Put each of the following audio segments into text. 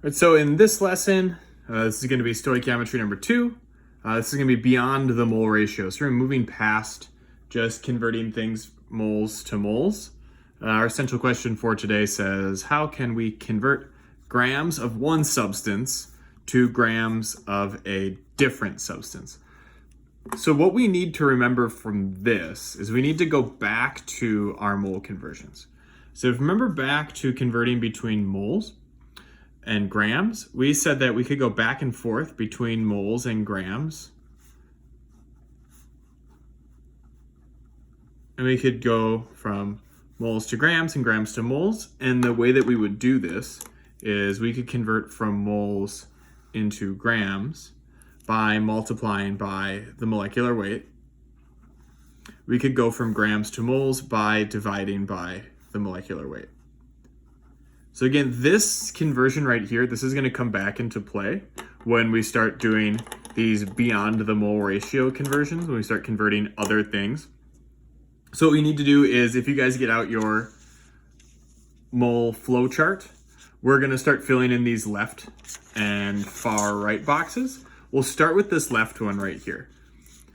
Right, so in this lesson, this is going to be stoichiometry number 2. This is going to be beyond the mole ratio. So we're moving past just converting things moles to moles. Our essential question for today says, how can we convert grams of one substance to grams of a different substance? So what we need to remember from this is we need to go back to our mole conversions. So if you remember back to converting between moles and grams, we said that we could go back and forth between moles and grams. And we could go from moles to grams and grams to moles. And the way that we would do this is we could convert from moles into grams by multiplying by the molecular weight. We could go from grams to moles by dividing by the molecular weight. So again, this conversion right here, this is going to come back into play when we start doing these beyond the mole ratio conversions, when we start converting other things. So what we need to do is, if you guys get out your mole flow chart, we're going to start filling in these left and far right boxes. We'll start with this left one right here.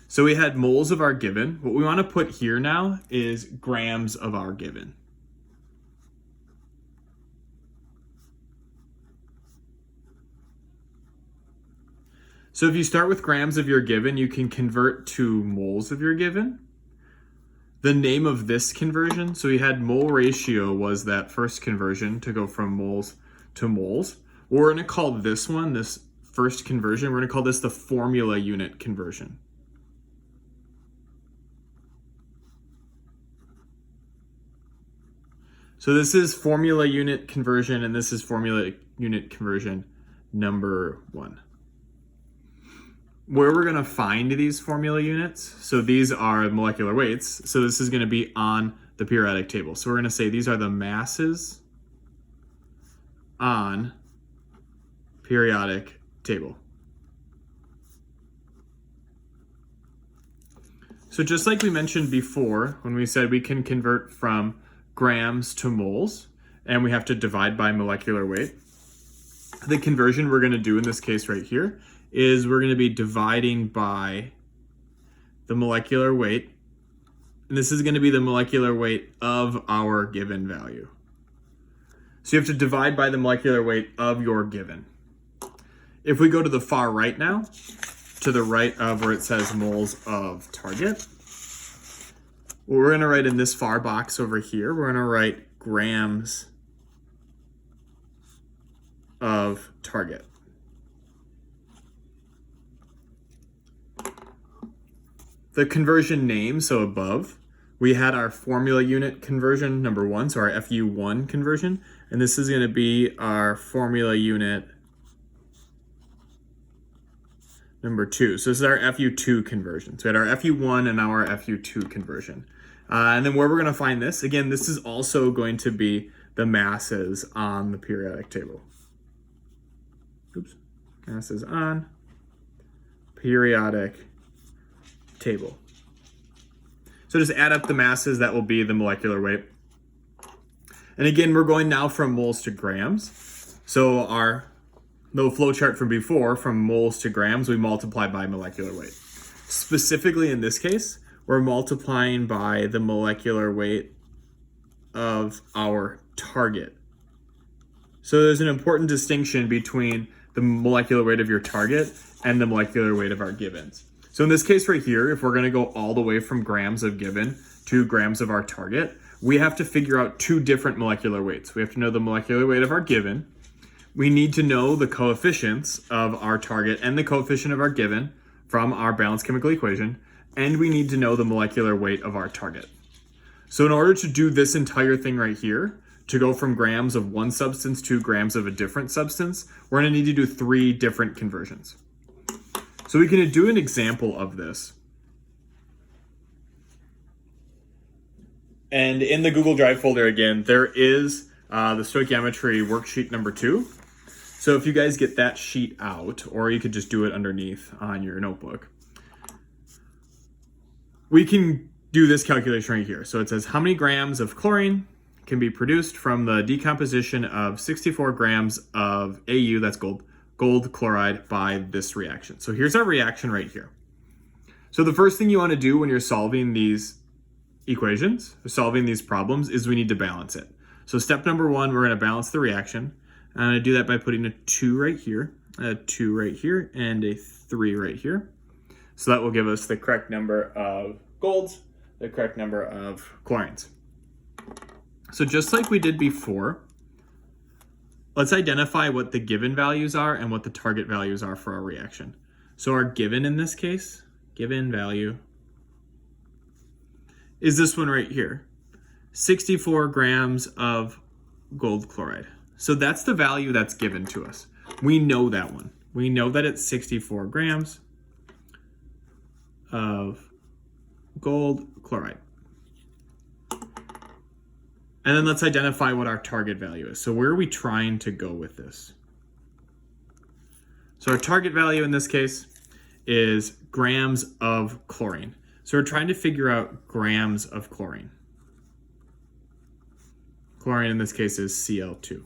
So we had moles of our given. What we want to put here now is grams of our given. So if you start with grams of your given, you can convert to moles of your given. The name of this conversion, so we had mole ratio was that first conversion to go from moles to moles. We're going to call this one, this first conversion, we're going to call this the formula unit conversion. So this is formula unit conversion, and this is formula unit conversion number 1. Where we're going to find these formula units, so these are molecular weights, so this is going to be on the periodic table. So we're going to say these are the masses on periodic table. So just like we mentioned before, when we said we can convert from grams to moles, and we have to divide by molecular weight, the conversion we're going to do in this case right here is we're going to be dividing by the molecular weight. And this is going to be the molecular weight of our given value. So you have to divide by the molecular weight of your given. If we go to the far right now, to the right of where it says moles of target, what we're going to write in this far box over here, we're going to write grams of target. The conversion name, so above, we had our formula unit conversion number 1, so our FU1 conversion, and this is going to be our formula unit number 2. So this is our FU2 conversion. So we had our FU1 and now our FU2 conversion. And then where we're going to find this, again, this is also going to be the masses on the periodic table. Oops, masses on periodic table. So just add up the masses, that will be the molecular weight. And again, we're going now from moles to grams. So our little flow chart from before, from moles to grams, we multiply by molecular weight. Specifically in this case, we're multiplying by the molecular weight of our target. So there's an important distinction between the molecular weight of your target and the molecular weight of our givens. So in this case right here, if we're going to go all the way from grams of given to grams of our target, we have to figure out 2 different molecular weights. We have to know the molecular weight of our given. We need to know the coefficients of our target and the coefficient of our given from our balanced chemical equation. And we need to know the molecular weight of our target. So in order to do this entire thing right here, to go from grams of one substance to grams of a different substance, we're going to need to do 3 different conversions. So we can do an example of this. And in the Google Drive folder again, there is the stoichiometry worksheet number 2. So if you guys get that sheet out, or you could just do it underneath on your notebook, we can do this calculation right here. So it says how many grams of chlorine can be produced from the decomposition of 64 grams of Au, that's gold chloride, by this reaction. So here's our reaction right here. So the first thing you want to do when you're solving these equations, or solving these problems, is we need to balance it. So step number one, we're going to balance the reaction. I'm going to do that by putting a 2 right here, a 2 right here, and a 3 right here. So that will give us the correct number of golds, the correct number of chlorines. So just like we did before, let's identify what the given values are and what the target values are for our reaction. So our given in this case, given value, is this one right here, 64 grams of gold chloride. So that's the value that's given to us. We know that one. We know that it's 64 grams of gold chloride. And then let's identify what our target value is. So where are we trying to go with this? So our target value in this case is grams of chlorine. So we're trying to figure out grams of chlorine. Chlorine in this case is Cl2.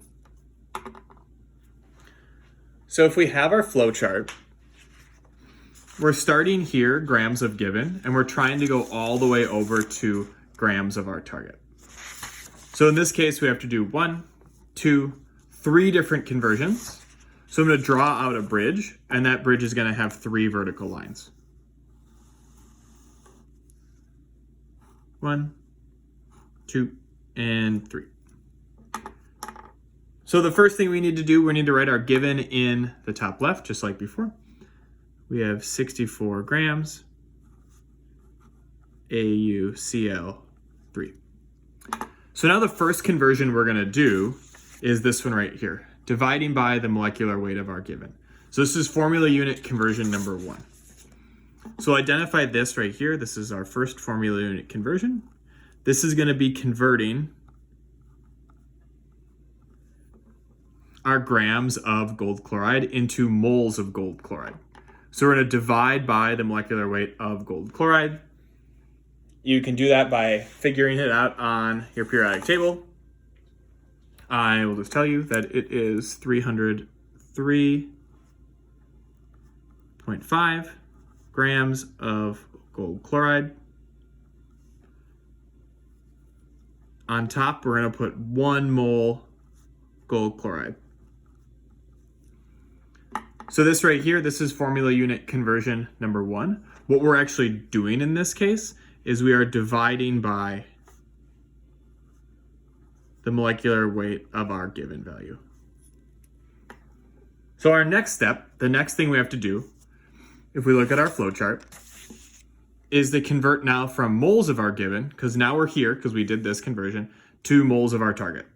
So if we have our flow chart, we're starting here, grams of given, and we're trying to go all the way over to grams of our target. So in this case, we have to do 1, 2, 3 different conversions. So I'm going to draw out a bridge, and that bridge is going to have 3 vertical lines. 1, 2, and 3. So the first thing we need to do, we need to write our given in the top left, just like before. We have 64 grams AuCl3. So now the first conversion we're going to do is this one right here, dividing by the molecular weight of our given. So this is formula unit conversion number 1. So we'll identify this right here. This is our first formula unit conversion. This is going to be converting our grams of gold chloride into moles of gold chloride. So we're going to divide by the molecular weight of gold chloride. You can do that by figuring it out on your periodic table. I will just tell you that it is 303.5 grams of gold chloride. On top, we're going to put 1 mole gold chloride. So this right here, this is formula unit conversion number 1. What we're actually doing in this case is we are dividing by the molecular weight of our given value. So our next step, the next thing we have to do, if we look at our flow chart, is to convert now from moles of our given, because now we're here, because we did this conversion, to moles of our target.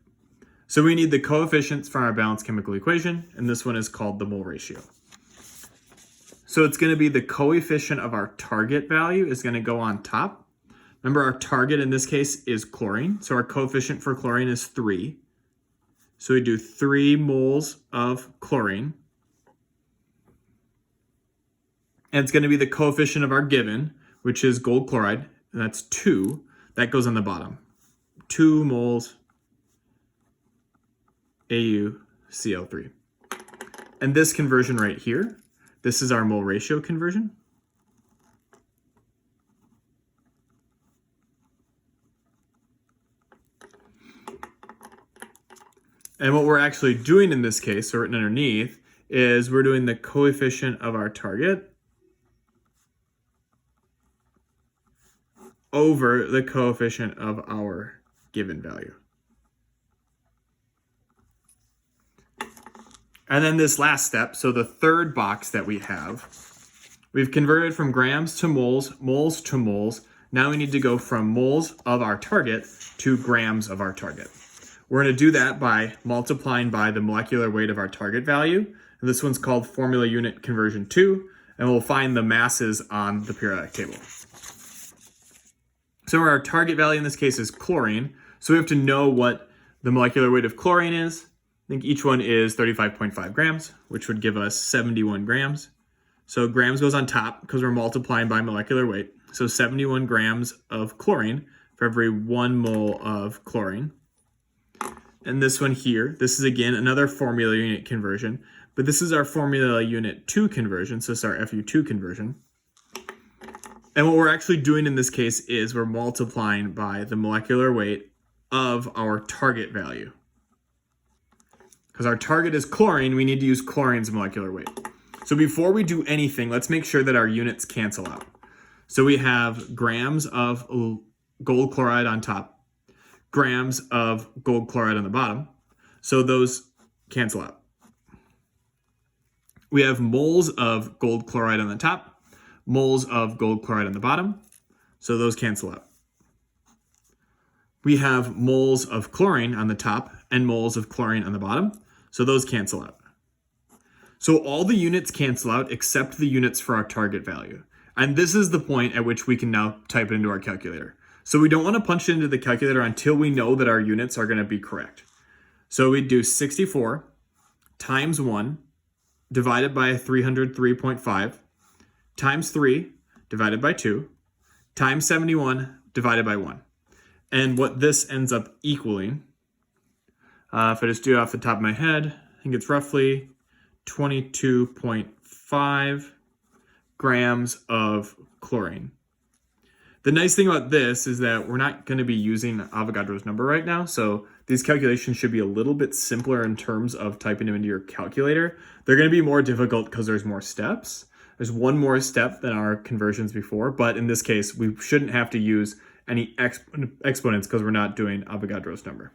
So we need the coefficients from our balanced chemical equation, and this one is called the mole ratio. So it's going to be the coefficient of our target value is going to go on top. Remember, our target in this case is chlorine, so our coefficient for chlorine is 3. So we do 3 moles of chlorine. And it's going to be the coefficient of our given, which is gold chloride, and that's 2. That goes on the bottom. 2 moles AuCl3. And this conversion right here, this is our mole ratio conversion. And what we're actually doing in this case, so written underneath, is we're doing the coefficient of our target over the coefficient of our given value. And then this last step, so the third box that we have, we've converted from grams to moles, moles to moles. Now we need to go from moles of our target to grams of our target. We're going to do that by multiplying by the molecular weight of our target value. And this one's called formula unit conversion 2, and we'll find the masses on the periodic table. So our target value in this case is chlorine. So we have to know what the molecular weight of chlorine is. I think each one is 35.5 grams, which would give us 71 grams. So grams goes on top because we're multiplying by molecular weight. So 71 grams of chlorine for every 1 mole of chlorine. and this one here. This is again another formula unit conversion, but this is our formula unit 2 conversion, so it's our FU2 conversion. And what we're actually doing in this case is we're multiplying by the molecular weight of our target value. Because our target is chlorine, we need to use chlorine's molecular weight. So before we do anything, let's make sure that our units cancel out. So we have grams of gold chloride on top, grams of gold chloride on the bottom. So those cancel out. We have moles of gold chloride on the top, moles of gold chloride on the bottom. So those cancel out. We have moles of chlorine on the top and moles of chlorine on the bottom. So those cancel out. So all the units cancel out except the units for our target value. And this is the point at which we can now type it into our calculator. So we don't want to punch it into the calculator until we know that our units are going to be correct. So we do 64 times 1 divided by 303.5 times 3 divided by 2 times 71 divided by 1. And what this ends up equaling, if I just do it off the top of my head, I think it's roughly 22.5 grams of chlorine. The nice thing about this is that we're not going to be using Avogadro's number right now, so these calculations should be a little bit simpler in terms of typing them into your calculator. They're going to be more difficult because there's more steps. There's one more step than our conversions before, but in this case, we shouldn't have to use any exponents because we're not doing Avogadro's number.